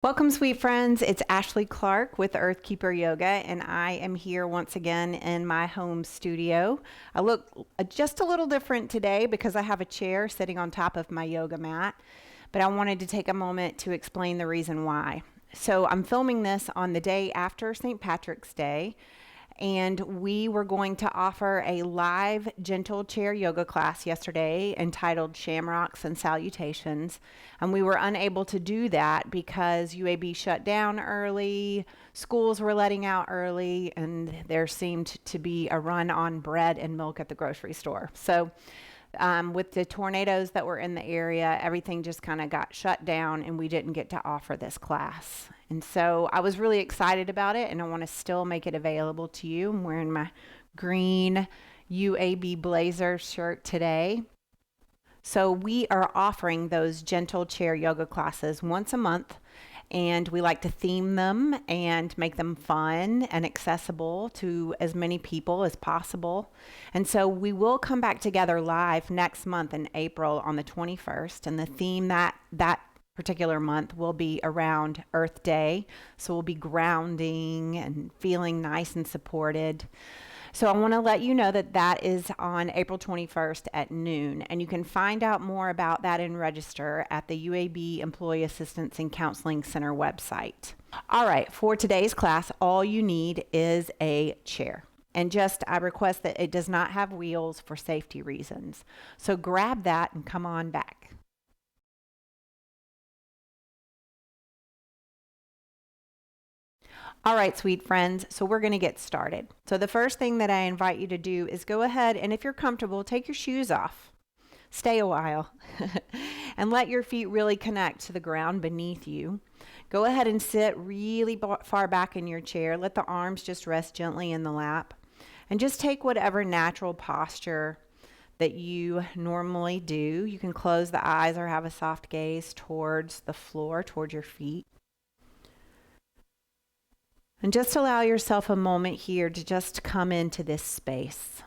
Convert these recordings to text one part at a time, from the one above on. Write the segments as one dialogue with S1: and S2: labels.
S1: Welcome, sweet friends. It's Ashley Clarke with Earthkeeper Yoga, and I am here once again in my home studio. I look just a little different today because I have a chair sitting on top of my yoga mat, but I wanted to take a moment to explain the reason why. So I'm filming this on the day after St. Patrick's Day, and we were going to offer a live gentle chair yoga class yesterday entitled Shamrocks and Salutations. And we were unable to do that because UAB shut down early, schools were letting out early, and there seemed to be a run on bread and milk at the grocery store. So with the tornadoes that were in the area, everything just kind of got shut down and we didn't get to offer this class. And so I was really excited about it, and I want to still make it available to you. I'm wearing my green UAB blazer shirt today. So we are offering those gentle chair yoga classes once a month, and we like to theme them and make them fun and accessible to as many people as possible. And so we will come back together live next month in April on the 21st, and the theme that particular month will be around Earth Day. So we'll be grounding and feeling nice and supported. So I want to let you know that that is on April 21st at noon, and you can find out more about that and register at the UAB Employee Assistance and Counseling Center website. All right, for today's class, all you need is a chair. And I request that it does not have wheels for safety reasons. So grab that and come on back. All right, sweet friends, so we're going to get started. So the first thing that I invite you to do is go ahead and, if you're comfortable, take your shoes off. Stay a while and let your feet really connect to the ground beneath you. Go ahead and sit really far back in your chair. Let the arms just rest gently in the lap. And just take whatever natural posture that you normally do. You can close the eyes or have a soft gaze towards the floor, towards your feet. And just allow yourself a moment here to just come into this space.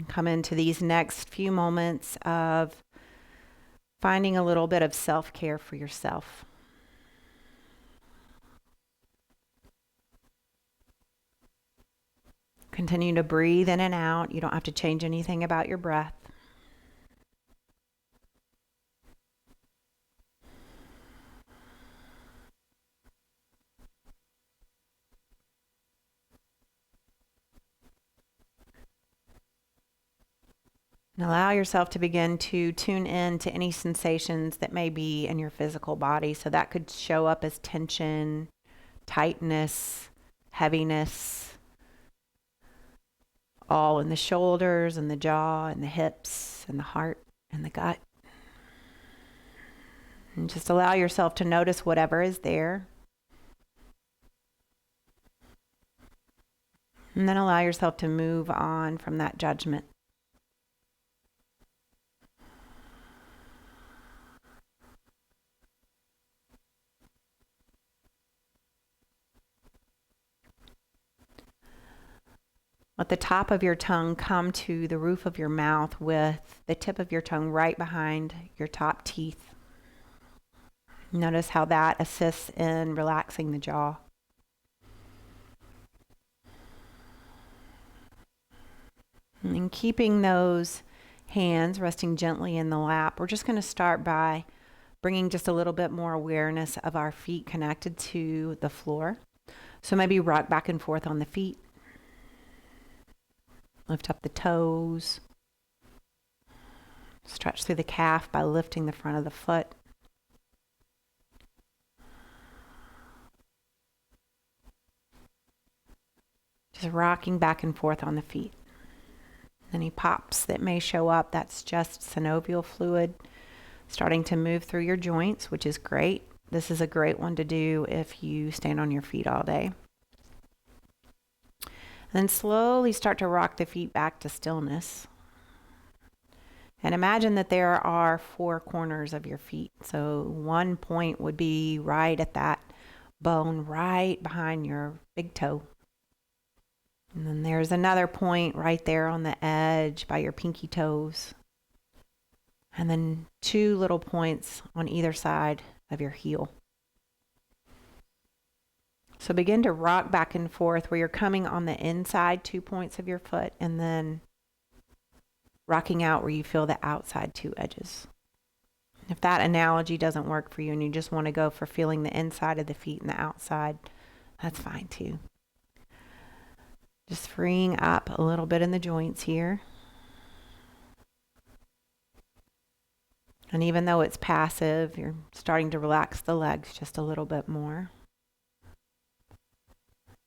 S1: Come into these next few moments of finding a little bit of self-care for yourself. Continue to breathe in and out. You don't have to change anything about your breath. And allow yourself to begin to tune in to any sensations that may be in your physical body. So that could show up as tension, tightness, heaviness, all in the shoulders and the jaw and the hips and the heart and the gut. And just allow yourself to notice whatever is there. And then allow yourself to move on from that judgment. Let the top of your tongue come to the roof of your mouth with the tip of your tongue right behind your top teeth. Notice how that assists in relaxing the jaw. And keeping those hands resting gently in the lap, we're just going to start by bringing just a little bit more awareness of our feet connected to the floor. So maybe rock back and forth on the feet. Lift up the toes. Stretch through the calf by lifting the front of the foot. Just rocking back and forth on the feet. Any pops that may show up, that's just synovial fluid starting to move through your joints, which is great. This is a great one to do if you stand on your feet all day. Then slowly start to rock the feet back to stillness. And imagine that there are 4 corners of your feet. So one point would be right at that bone right behind your big toe. And then there's another point right there on the edge by your pinky toes. And then 2 little points on either side of your heel. So begin to rock back and forth where you're coming on the inside 2 points of your foot and then rocking out where you feel the outside 2 edges. If that analogy doesn't work for you and you just want to go for feeling the inside of the feet and the outside, that's fine too. Just freeing up a little bit in the joints here. And even though it's passive, you're starting to relax the legs just a little bit more.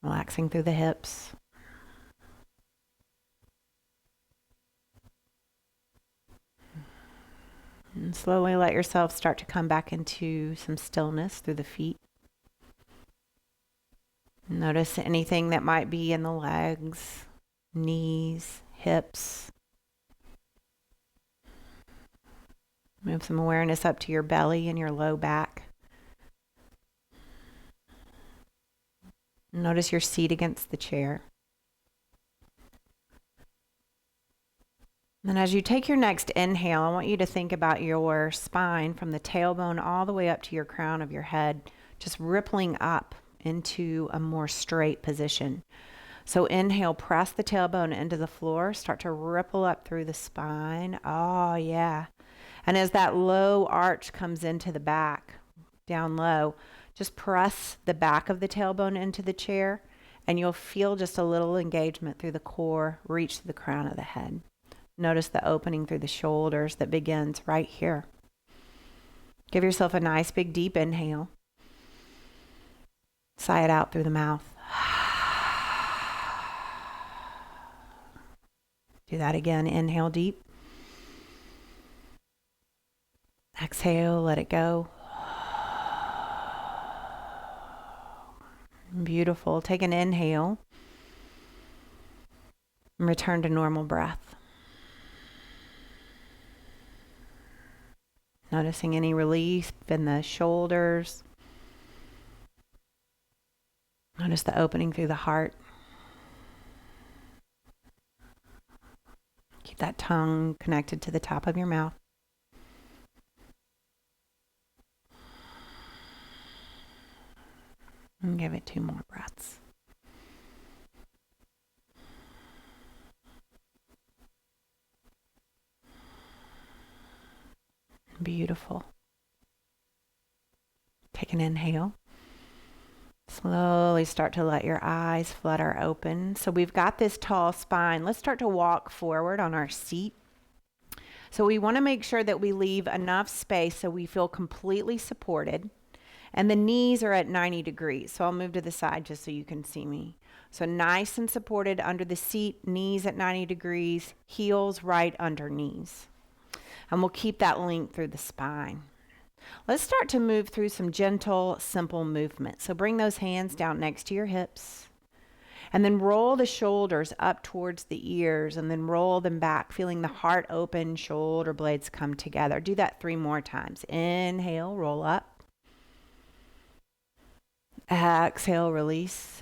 S1: Relaxing through the hips. And slowly let yourself start to come back into some stillness through the feet. Notice anything that might be in the legs, knees, hips. Move some awareness up to your belly and your low back. Notice your seat against the chair. And as you take your next inhale, I want you to think about your spine from the tailbone all the way up to your crown of your head, just rippling up into a more straight position. So inhale, press the tailbone into the floor, start to ripple up through the spine. Oh, yeah. And as that low arch comes into the back, down low, just press the back of the tailbone into the chair, and you'll feel just a little engagement through the core, reach to the crown of the head. Notice the opening through the shoulders that begins right here. Give yourself a nice big deep inhale. Sigh it out through the mouth. Do that again. Inhale deep. Exhale, let it go. Beautiful. Take an inhale and return to normal breath. Noticing any relief in the shoulders. Notice the opening through the heart. Keep that tongue connected to the top of your mouth. And give it 2 more breaths. Beautiful. Take an inhale. Slowly start to let your eyes flutter open. So we've got this tall spine. Let's start to walk forward on our seat. So we want to make sure that we leave enough space so we feel completely supported. And the knees are at 90 degrees. So I'll move to the side just so you can see me. So nice and supported under the seat, knees at 90 degrees, heels right under knees. And we'll keep that length through the spine. Let's start to move through some gentle, simple movements. So bring those hands down next to your hips. And then roll the shoulders up towards the ears and then roll them back, feeling the heart open, shoulder blades come together. Do that 3 more times. Inhale, roll up. Exhale, release.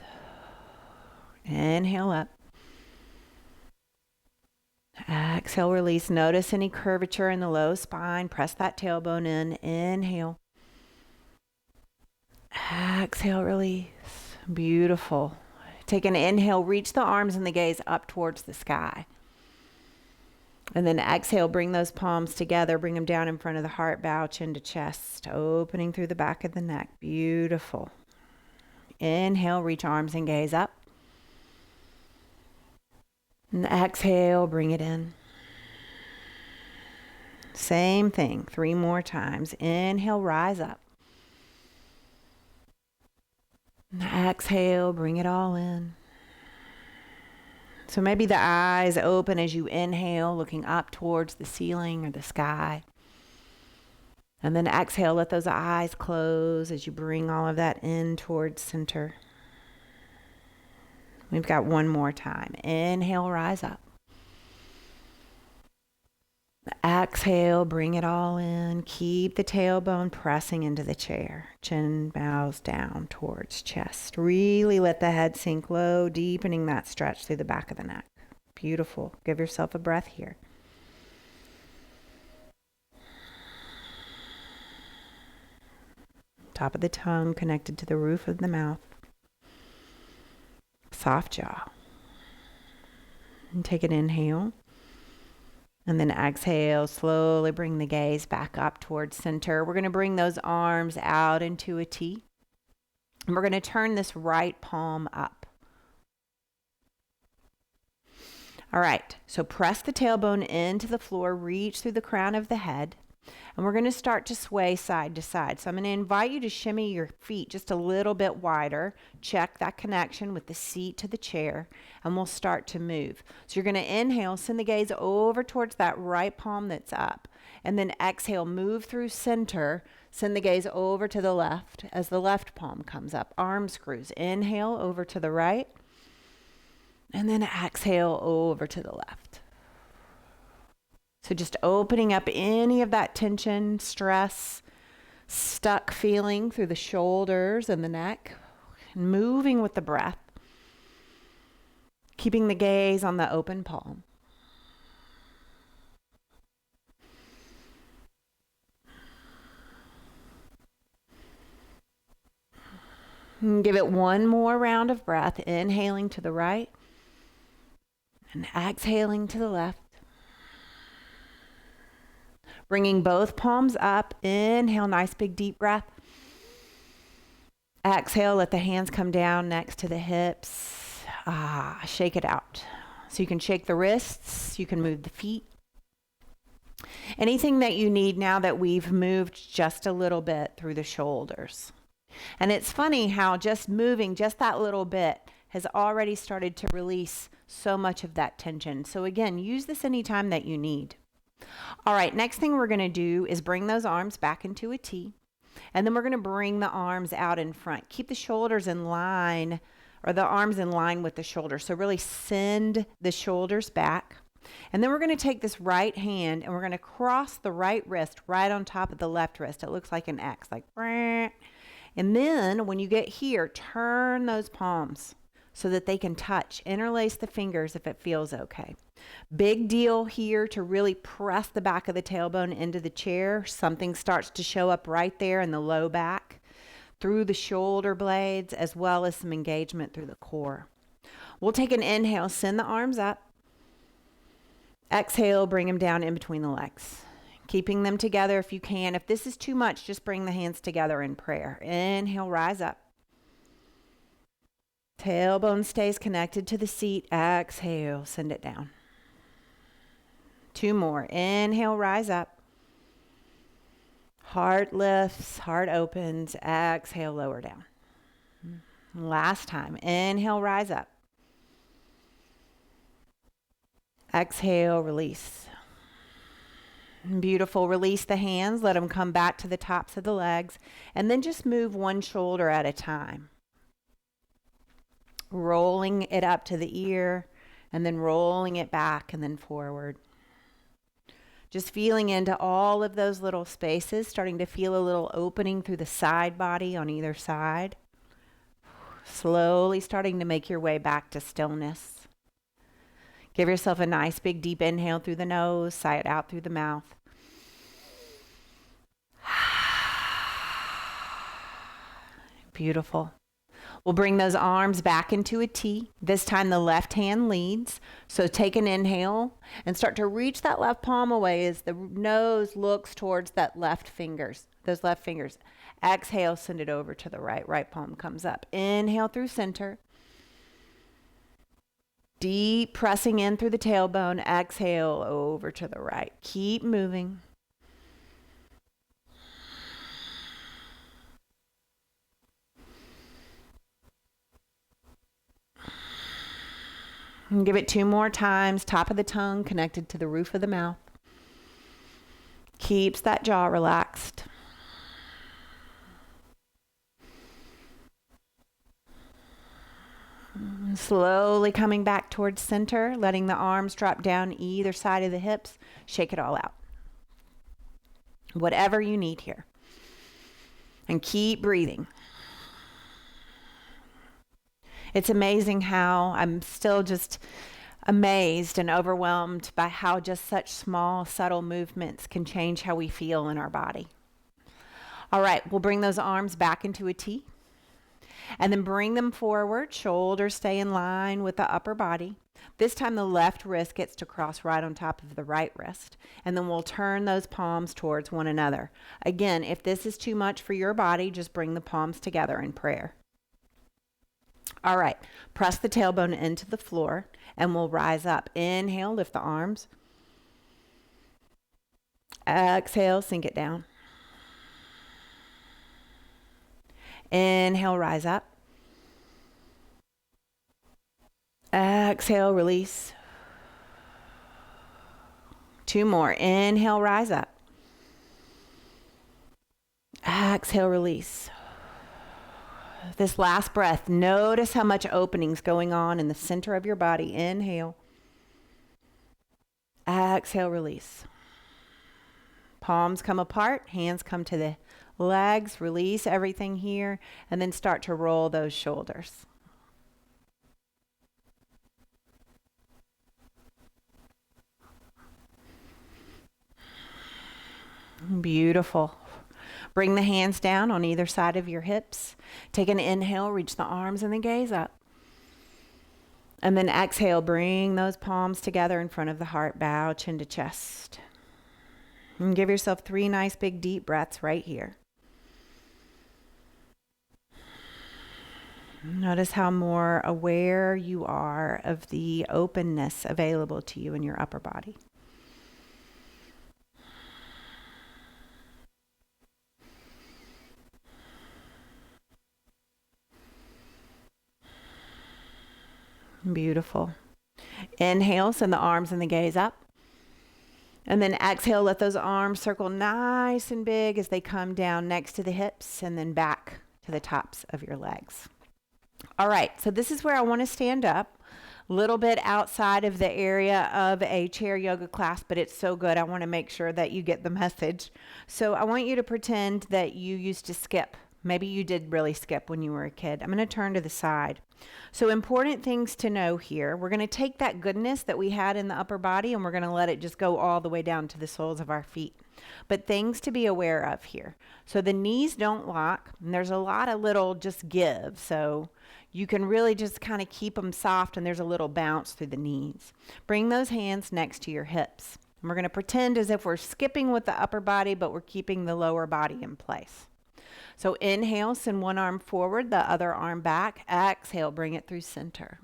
S1: Inhale up. Exhale, release. Notice any curvature in the low spine. Press that tailbone in. Inhale. Exhale, release. Beautiful. Take an inhale. Reach the arms and the gaze up towards the sky. And then exhale, bring those palms together. Bring them down in front of the heart. Bow chin to chest. Opening through the back of the neck. Beautiful. Inhale, reach arms and gaze up. And exhale, bring it in. Same thing, 3 more times. Inhale, rise up. And exhale, bring it all in. So maybe the eyes open as you inhale, looking up towards the ceiling or the sky. And then exhale, let those eyes close as you bring all of that in towards center. We've got 1 more time. Inhale, rise up. Exhale, bring it all in. Keep the tailbone pressing into the chair. Chin bows down towards chest. Really let the head sink low, deepening that stretch through the back of the neck. Beautiful. Give yourself a breath here. Top of the tongue connected to the roof of the mouth. Soft jaw. And take an inhale. And then exhale, slowly bring the gaze back up towards center. We're going to bring those arms out into a T. And we're going to turn this right palm up. All right, so press the tailbone into the floor, reach through the crown of the head. And we're going to start to sway side to side. So I'm going to invite you to shimmy your feet just a little bit wider. Check that connection with the seat to the chair, and we'll start to move. So you're going to inhale, send the gaze over towards that right palm that's up. And then exhale, move through center, send the gaze over to the left as the left palm comes up. Arm screws. Inhale over to the right. And then exhale over to the left. So just opening up any of that tension, stress, stuck feeling through the shoulders and the neck, and moving with the breath, keeping the gaze on the open palm. And give it one more round of breath, inhaling to the right and exhaling to the left. Bringing both palms up. Inhale, nice big deep breath. Exhale, let the hands come down next to the hips. Shake it out. So you can shake the wrists, you can move the feet. Anything that you need now that we've moved just a little bit through the shoulders. And it's funny how just moving just that little bit has already started to release so much of that tension. So again, use this anytime that you need. All right, next thing we're going to do is bring those arms back into a T. And then we're going to bring the arms out in front. Keep the shoulders in line, or the arms in line with the shoulders. So really send the shoulders back. And then we're going to take this right hand and we're going to cross the right wrist right on top of the left wrist. It looks like an X, like, and then when you get here, turn those palms so that they can touch. Interlace the fingers if it feels okay. Big deal here to really press the back of the tailbone into the chair. Something starts to show up right there in the low back, through the shoulder blades, as well as some engagement through the core. We'll take an inhale, send the arms up. Exhale, bring them down in between the legs. Keeping them together if you can. If this is too much, just bring the hands together in prayer. Inhale, rise up. Tailbone stays connected to the seat. Exhale, send it down. 2 more. Inhale, rise up. Heart lifts, heart opens. Exhale, lower down. Last time. Inhale, rise up. Exhale, release. Beautiful. Release the hands. Let them come back to the tops of the legs. And then just move one shoulder at a time. Rolling it up to the ear and then rolling it back and then forward. Just feeling into all of those little spaces, starting to feel a little opening through the side body on either side. Slowly starting to make your way back to stillness. Give yourself a nice big deep inhale through the nose, sigh it out through the mouth. Beautiful. We'll bring those arms back into a T. This time the left hand leads. So take an inhale and start to reach that left palm away as the nose looks towards that those left fingers. Exhale, send it over to the right. Right palm comes up. Inhale through center. Deep pressing in through the tailbone. Exhale over to the right. Keep moving. And give it 2 more times. Top of the tongue connected to the roof of the mouth. Keeps that jaw relaxed. And slowly coming back towards center, letting the arms drop down either side of the hips. Shake it all out. Whatever you need here. And keep breathing. It's amazing how I'm still just amazed and overwhelmed by how just such small, subtle movements can change how we feel in our body. All right, we'll bring those arms back into a T. And then bring them forward. Shoulders stay in line with the upper body. This time the left wrist gets to cross right on top of the right wrist. And then we'll turn those palms towards one another. Again, if this is too much for your body, just bring the palms together in prayer. All right, press the tailbone into the floor and we'll rise up. Inhale, lift the arms. Exhale, sink it down. Inhale, rise up. Exhale, release. 2 more. Inhale, rise up. Exhale, release. This last breath, notice how much opening's going on in the center of your body. Inhale. Exhale, release. Palms come apart, hands come to the legs, release everything here, and then start to roll those shoulders. Beautiful. Bring the hands down on either side of your hips. Take an inhale, reach the arms and the gaze up. And then exhale, bring those palms together in front of the heart, bow chin to chest. And give yourself 3 nice big deep breaths right here. Notice how more aware you are of the openness available to you in your upper body. Beautiful. Inhale, send the arms and the gaze up. And then exhale, let those arms circle nice and big as they come down next to the hips and then back to the tops of your legs. All right, so this is where I want to stand up, a little bit outside of the area of a chair yoga class, but it's so good. I want to make sure that you get the message. So I want you to pretend that you used to skip. Maybe you did really skip when you were a kid. I'm going to turn to the side. So important things to know here. We're going to take that goodness that we had in the upper body and we're going to let it just go all the way down to the soles of our feet. But things to be aware of here. So the knees don't lock, and there's a lot of little just give. So you can really just kind of keep them soft, and there's a little bounce through the knees. Bring those hands next to your hips. And we're going to pretend as if we're skipping with the upper body, but we're keeping the lower body in place. So inhale, send one arm forward, the other arm back. Exhale, bring it through center.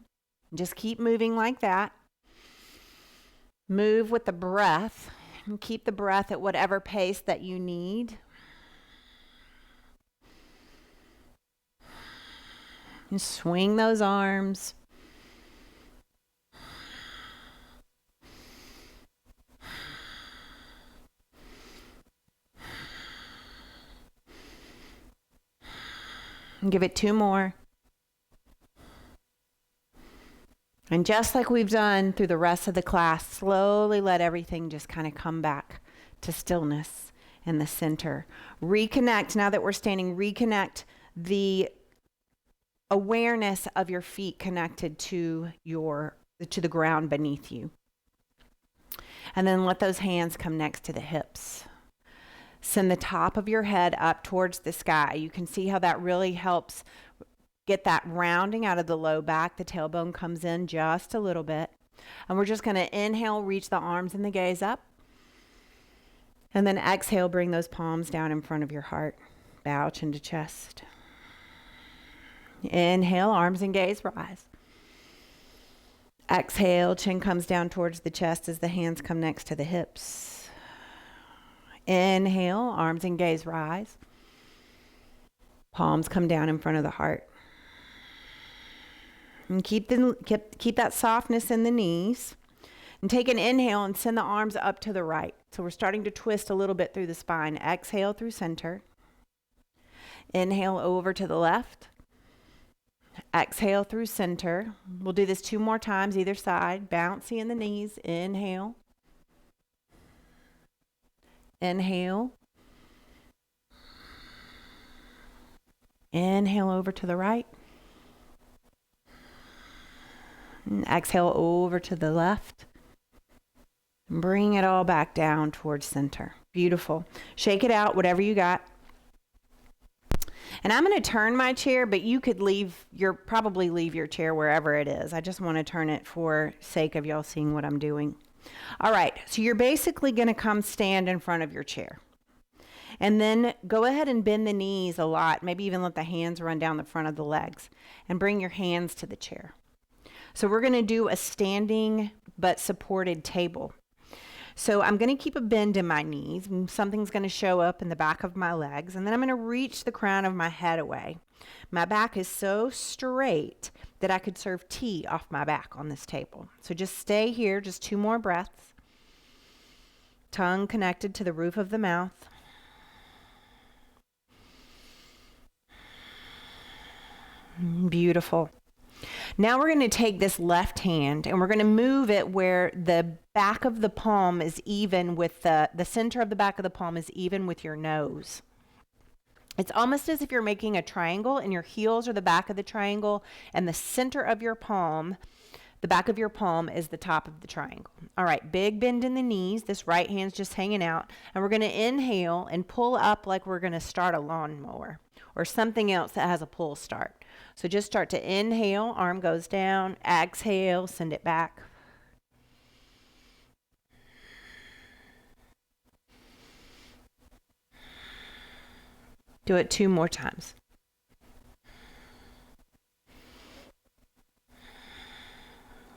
S1: Just keep moving like that. Move with the breath and keep the breath at whatever pace that you need. And swing those arms. And give it 2 more. And just like we've done through the rest of the class, slowly let everything just kind of come back to stillness in the center. Reconnect, now that we're standing, reconnect the awareness of your feet connected to the ground beneath you. And then let those hands come next to the hips. Send the top of your head up towards the sky. You can see how that really helps get that rounding out of the low back. The tailbone comes in just a little bit. And we're just going to inhale, reach the arms and the gaze up. And then exhale, bring those palms down in front of your heart. Bow chin to chest. Inhale, arms and gaze, rise. Exhale, chin comes down towards the chest as the hands come next to the hips. Inhale, arms and gaze, rise. Palms come down in front of the heart. And keep that softness in the knees. And take an inhale and send the arms up to the right. So we're starting to twist a little bit through the spine. Exhale through center. Inhale over to the left. Exhale through center. We'll do this 2 more times, either side. Bouncy in the knees. Inhale. Inhale. Inhale over to the right. And exhale over to the left. Bring it all back down towards center. Beautiful. Shake it out, whatever you got. And I'm going to turn my chair, but you could probably leave your chair wherever it is. I just want to turn it for sake of y'all seeing what I'm doing. All right, so you're basically going to come stand in front of your chair. And then go ahead and bend the knees a lot, maybe even let the hands run down the front of the legs, and bring your hands to the chair. So we're going to do a standing but supported table. So I'm going to keep a bend in my knees, and something's going to show up in the back of my legs, and then I'm going to reach the crown of my head away. My back is so straight that I could serve tea off my back on this table. So just stay here, just 2 more breaths. Tongue connected to the roof of the mouth. Beautiful. Now we're going to take this left hand and we're going to move it where the back of the palm is even with the center of the back of the palm is even with your nose. It's almost as if you're making a triangle and your heels are the back of the triangle and the center of your palm, the back of your palm is the top of the triangle. All right, big bend in the knees. This right hand's just hanging out. And we're going to inhale and pull up like we're going to start a lawnmower or something else that has a pull start. So just start to inhale, arm goes down, exhale, send it back. Do it 2 more times.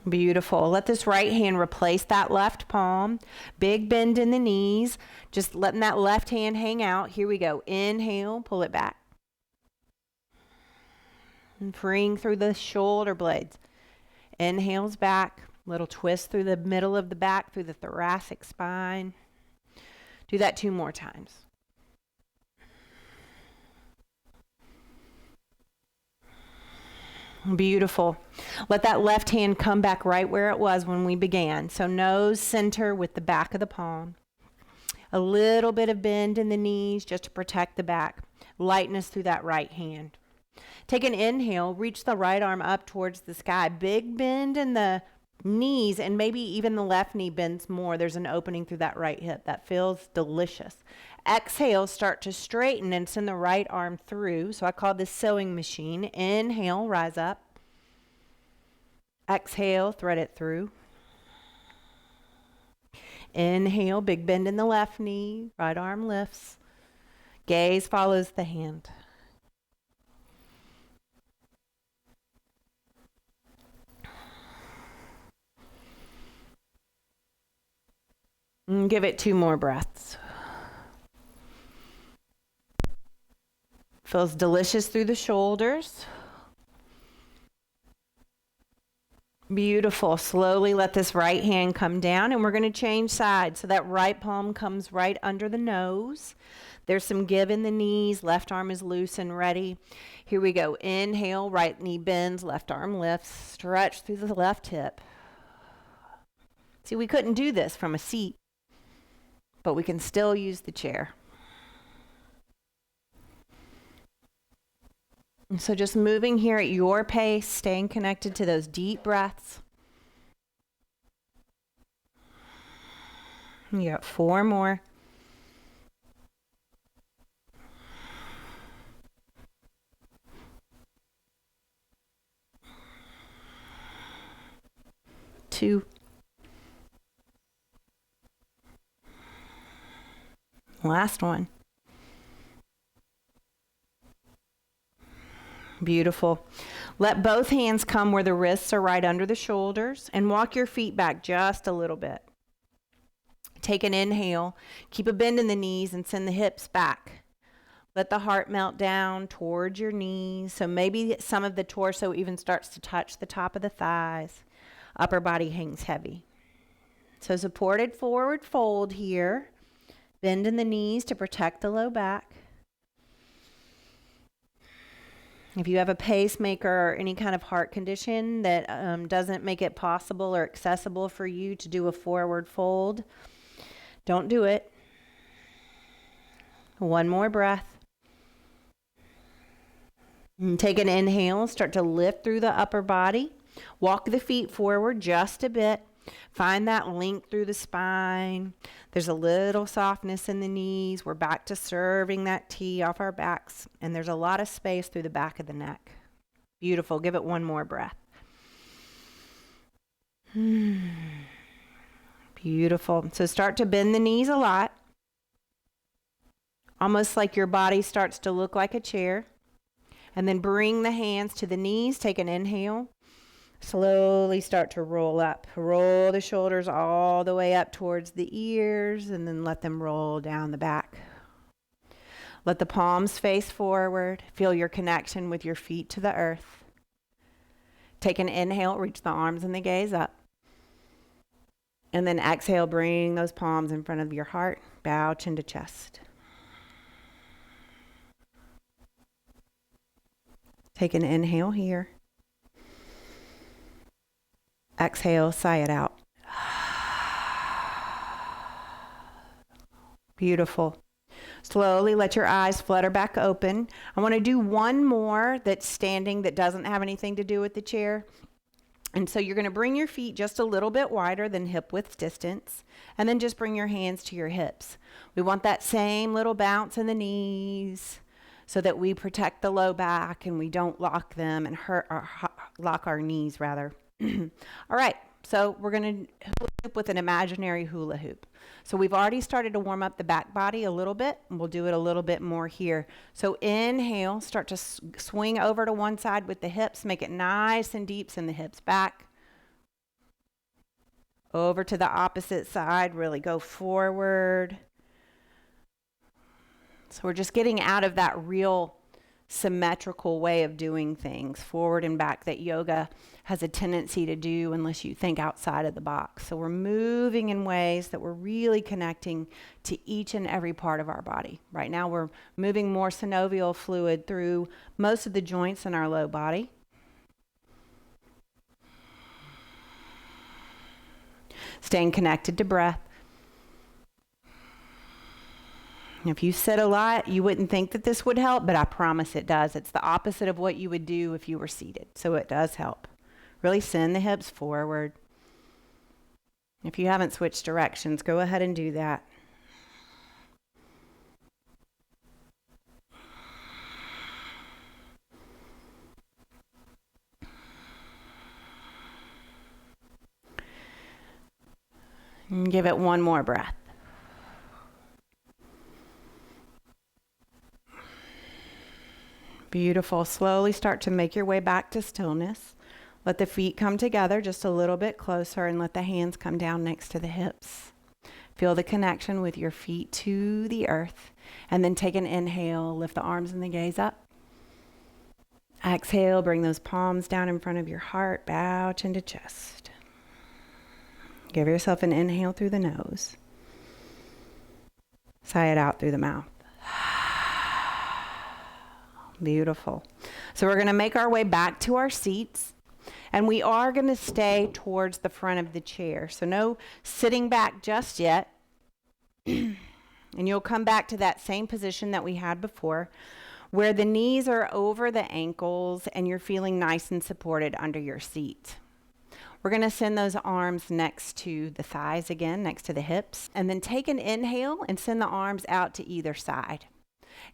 S1: Beautiful. Let this right hand replace that left palm. Big bend in the knees. Just letting that left hand hang out. Here we go. Inhale, pull it back. And freeing through the shoulder blades. Inhales back. Little twist through the middle of the back, through the thoracic spine. Do that 2 more times. Beautiful. Let that left hand come back right where it was when we began. So nose center with the back of the palm. A little bit of bend in the knees just to protect the back. Lightness through that right hand. Take an inhale, reach the right arm up towards the sky. Big bend in the knees and maybe even the left knee bends more. There's an opening through that right hip. That feels delicious. Exhale, start to straighten and send the right arm through. So I call this sewing machine. Inhale, rise up. Exhale, thread it through. Inhale, big bend in the left knee. Right arm lifts. Gaze follows the hand. And give it 2 more breaths. Feels delicious through the shoulders. Beautiful. Slowly let this right hand come down and we're going to change sides. So that right palm comes right under the nose. There's some give in the knees. Left arm is loose and ready. Here we go. Inhale, right knee bends, left arm lifts. Stretch through the left hip. See, we couldn't do this from a seat, but we can still use the chair. And so just moving here at your pace, staying connected to those deep breaths. You got 4 more. Two. Last one. Beautiful. Let both hands come where the wrists are right under the shoulders and walk your feet back just a little bit. Take an inhale. Keep a bend in the knees and send the hips back. Let the heart melt down towards your knees. So maybe some of the torso even starts to touch the top of the thighs. Upper body hangs heavy. So supported forward fold here. Bend in the knees to protect the low back. If you have a pacemaker or any kind of heart condition that doesn't make it possible or accessible for you to do a forward fold, don't do it. 1 more breath. And take an inhale, start to lift through the upper body. Walk the feet forward just a bit. Find that link through the spine. There's a little softness in the knees. We're back to serving that T off our backs. And there's a lot of space through the back of the neck. Beautiful. Give it one more breath. Beautiful. So start to bend the knees a lot. Almost like your body starts to look like a chair. And then bring the hands to the knees. Take an inhale. Slowly start to roll up. Roll the shoulders all the way up towards the ears and then let them roll down the back. Let the palms face forward. Feel your connection with your feet to the earth. Take an inhale, reach the arms and the gaze up. And then exhale, bring those palms in front of your heart. Bow chin to chest. Take an inhale here. Exhale, sigh it out. Beautiful. Slowly let your eyes flutter back open. I want to do one more that's standing that doesn't have anything to do with the chair. And so you're going to bring your feet just a little bit wider than hip width distance, and then just bring your hands to your hips. We want that same little bounce in the knees so that we protect the low back and we don't lock them and lock our knees rather. All right, so we're going to hula hoop with an imaginary hula hoop. So we've already started to warm up the back body a little bit, and we'll do it a little bit more here. So inhale, start to swing over to one side with the hips, make it nice and deep, send the hips back. Over to the opposite side, really go forward. So we're just getting out of that real symmetrical way of doing things, forward and back, that yoga has a tendency to do unless you think outside of the box. So we're moving in ways that we're really connecting to each and every part of our body. Right now we're moving more synovial fluid through most of the joints in our low body. Staying connected to breath. If you sit a lot, you wouldn't think that this would help, but I promise it does. It's the opposite of what you would do if you were seated, so it does help. Really send the hips forward. If you haven't switched directions, go ahead and do that. And give it one more breath. Beautiful. Slowly start to make your way back to stillness. Let the feet come together just a little bit closer and let the hands come down next to the hips. Feel the connection with your feet to the earth. And then take an inhale, lift the arms and the gaze up. Exhale, bring those palms down in front of your heart, bow chin to chest. Give yourself an inhale through the nose. Sigh it out through the mouth. Beautiful. So we're going to make our way back to our seats, and we are going to stay towards the front of the chair. So no sitting back just yet. And you'll come back to that same position that we had before, where the knees are over the ankles and you're feeling nice and supported under your seat. We're going to send those arms next to the thighs again, next to the hips, and then take an inhale and send the arms out to either side.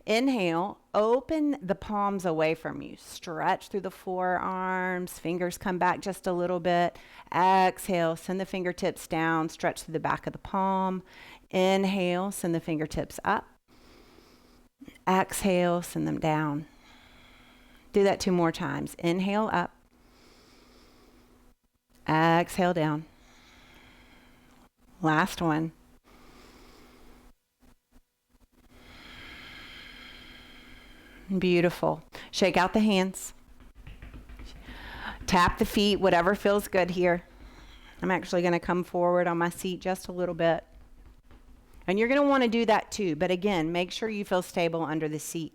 S1: Inhale, open the palms away from you. Stretch through the forearms, fingers come back just a little bit. Exhale, send the fingertips down, stretch through the back of the palm. Inhale, send the fingertips up. Exhale, send them down. Do that 2 more times. Inhale up. Exhale down. Last one. Beautiful. Shake out the hands. Tap the feet, whatever feels good here. I'm actually going to come forward on my seat just a little bit. And you're going to want to do that too. But again, make sure you feel stable under the seat.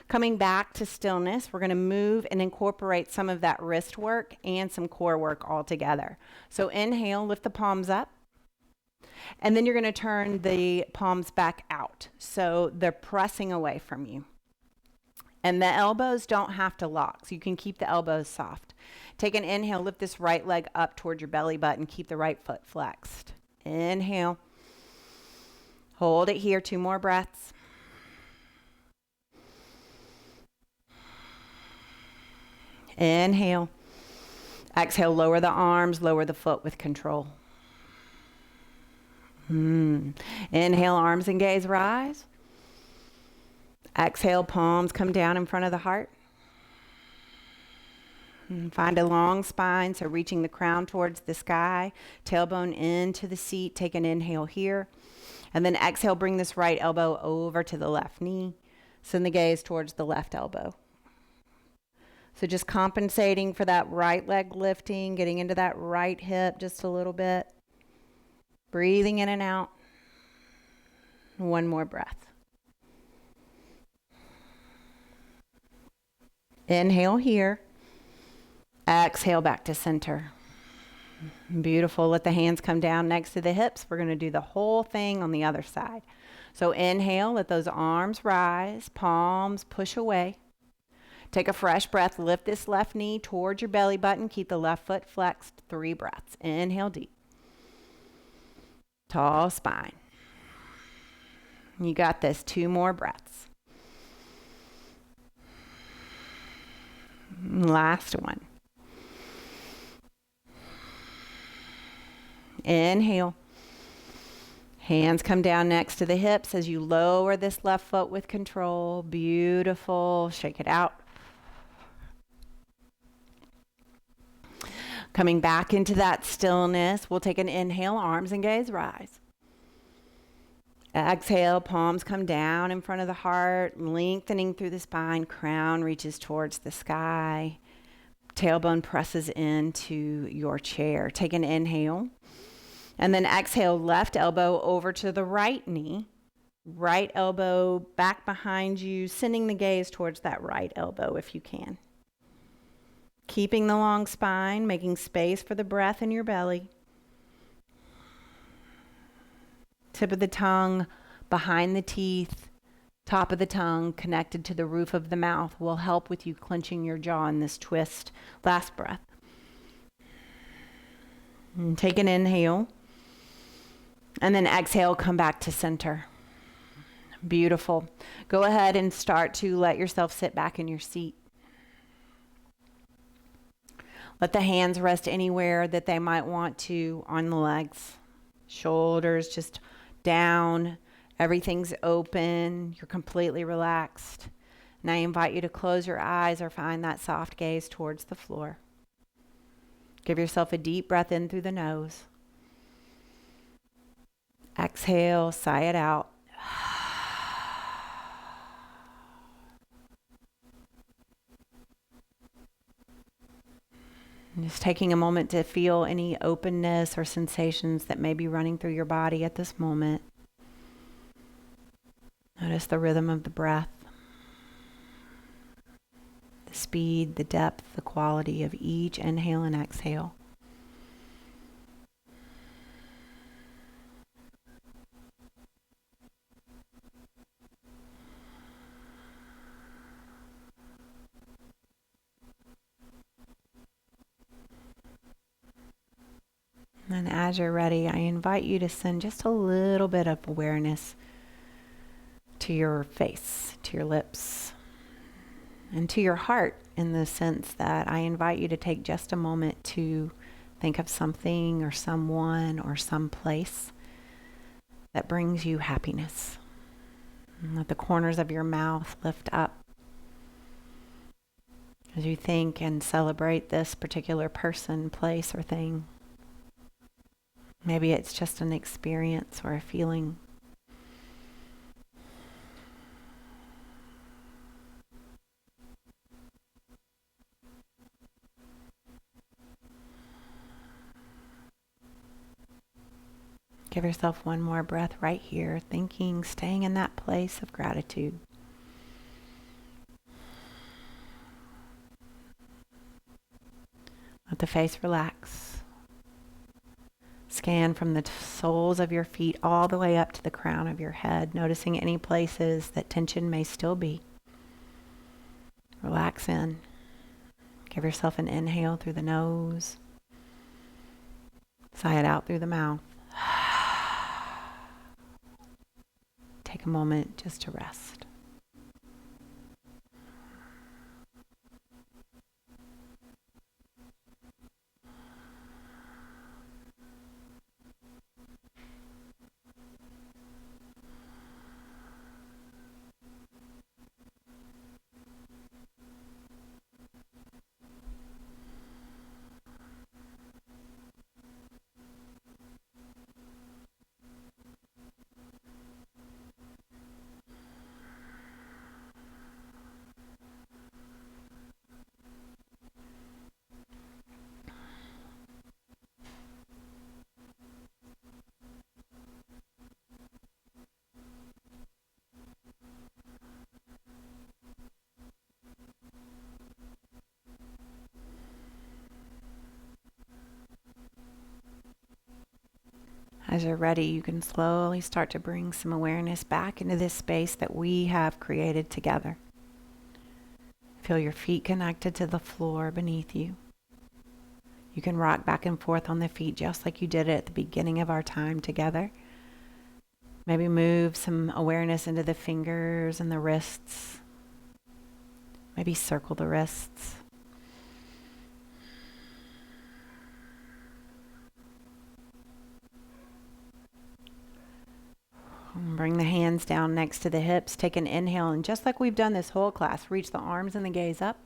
S1: Coming back to stillness, we're going to move and incorporate some of that wrist work and some core work all together. So inhale, lift the palms up. And then you're going to turn the palms back out. So they're pressing away from you. And the elbows don't have to lock, so you can keep the elbows soft. Take an inhale, lift this right leg up toward your belly button, keep the right foot flexed. Inhale. Hold it here, 2 more breaths. Inhale. Exhale, lower the arms, lower the foot with control. Inhale, arms and gaze rise. Exhale, palms come down in front of the heart. And find a long spine, so reaching the crown towards the sky, tailbone into the seat. Take an inhale here. And then exhale, bring this right elbow over to the left knee. Send the gaze towards the left elbow. So just compensating for that right leg lifting, getting into that right hip just a little bit. Breathing in and out. 1 more breath. Inhale here. Exhale back to center. Beautiful. Let the hands come down next to the hips. We're going to do the whole thing on the other side. So inhale, let those arms rise, palms push away. Take a fresh breath. Lift this left knee towards your belly button. Keep the left foot flexed. 3 breaths. Inhale deep. Tall spine. You got this. 2 more breaths. Last one. Inhale. Hands come down next to the hips as you lower this left foot with control. Beautiful. Shake it out. Coming back into that stillness, we'll take an inhale, arms and gaze rise. Exhale, palms come down in front of the heart, lengthening through the spine, crown reaches towards the sky, tailbone presses into your chair. Take an inhale, and then exhale, left elbow over to the right knee, right elbow back behind you, sending the gaze towards that right elbow if you can. Keeping the long spine, making space for the breath in your belly. Tip of the tongue behind the teeth, top of the tongue connected to the roof of the mouth will help with you clenching your jaw in this twist. Last breath. And take an inhale. And then exhale, come back to center. Beautiful. Go ahead and start to let yourself sit back in your seat. Let the hands rest anywhere that they might want to on the legs. Shoulders just down. Everything's open. You're completely relaxed. And I invite you to close your eyes or find that soft gaze towards the floor. Give yourself a deep breath in through the nose. Exhale, sigh it out. And just taking a moment to feel any openness or sensations that may be running through your body at this moment. Notice the rhythm of the breath, the speed, the depth, the quality of each inhale and exhale. And as you're ready, I invite you to send just a little bit of awareness to your face, to your lips, and to your heart, in the sense that I invite you to take just a moment to think of something or someone or some place that brings you happiness. And let the corners of your mouth lift up as you think and celebrate this particular person, place, or thing. Maybe it's just an experience or a feeling. Give yourself one more breath right here, thinking, staying in that place of gratitude. Let the face relax. Scan from the soles of your feet all the way up to the crown of your head, noticing any places that tension may still be. Relax in. Give yourself an inhale through the nose. Sigh it out through the mouth. Take a moment just to rest. As you're ready, you can slowly start to bring some awareness back into this space that we have created together. Feel your feet connected to the floor beneath you. You can rock back and forth on the feet just like you did at the beginning of our time together. Maybe move some awareness into the fingers and the wrists. Maybe circle the wrists. Bring the hands down next to the hips. Take an inhale, and just like we've done this whole class, reach the arms and the gaze up.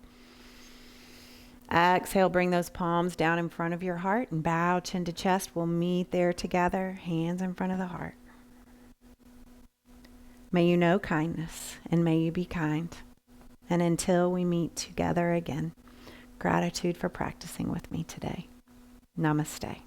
S1: Exhale, bring those palms down in front of your heart and bow chin to chest. We'll meet there together, hands in front of the heart. May you know kindness, and may you be kind. And until we meet together again, gratitude for practicing with me today. Namaste.